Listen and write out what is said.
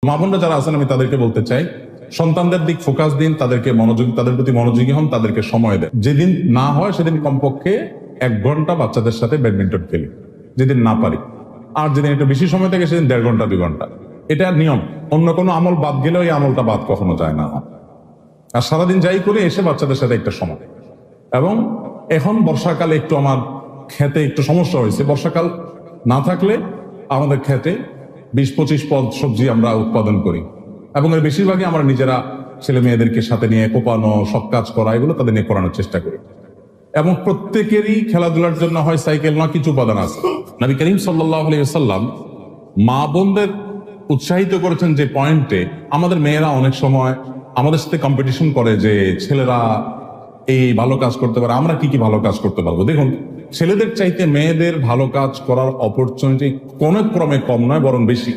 মা বোনরা যারা আছেন আমি তাদেরকে বলতে চাই, সন্তানদের দিক ফোকাস দিন, তাদেরকে মনোযোগী, তাদের প্রতি মনোযোগী হন, তাদেরকে সময় দেন। যেদিন না হয় সেদিন কমপক্ষে 1 ঘন্টা বাচ্চাদের সাথে ব্যাডমিন্টন খেলি, যেদিন না পারি। আর যেদিন একটু বেশি সময় থাকে সেদিন 1.5 ঘন্টা 2 ঘন্টা। এটা নিয়ম। অন্য কোনো আমল বাদ গেলেও এই আমলটা বাদ কখনো যায় না। আর সারাদিন যাই করে এসে বাচ্চাদের সাথে একটা সময়। এবং এখন বর্ষাকালে একটু আমার খেতে একটু সমস্যা হয়েছে। বর্ষাকাল না থাকলে আমাদের খেতে 20-25 পদ সবজি আমরা উৎপাদন করি, এবং এর বেশিরভাগই আমরা নিজেরা ছেলে মেয়েদেরকে সাথে নিয়ে কোপানো, সব কাজ করা, এগুলো তাদের নিয়ে করানোর চেষ্টা করি। এবং প্রত্যেকেরই খেলাধুলার জন্য হয় সাইকেল না কিছু উপাদান আছে। নবী করিম সাল্লাল্লাহু আলাইহি ওয়াসাল্লাম মা বোনদের উৎসাহিত করেছেন যে পয়েন্টে, আমাদের মেয়েরা অনেক সময় আমাদের সাথে কম্পিটিশন করে যে ছেলেরা এই ভালো কাজ করতে পারে, আমরা কি কি ভালো কাজ করতে পারবো। দেখুন, ছেলেদের চাইতে মেয়েদের ভালো কাজ করার অপরচুনিটি কোনো ক্রমে কম নয়, বরং বেশি।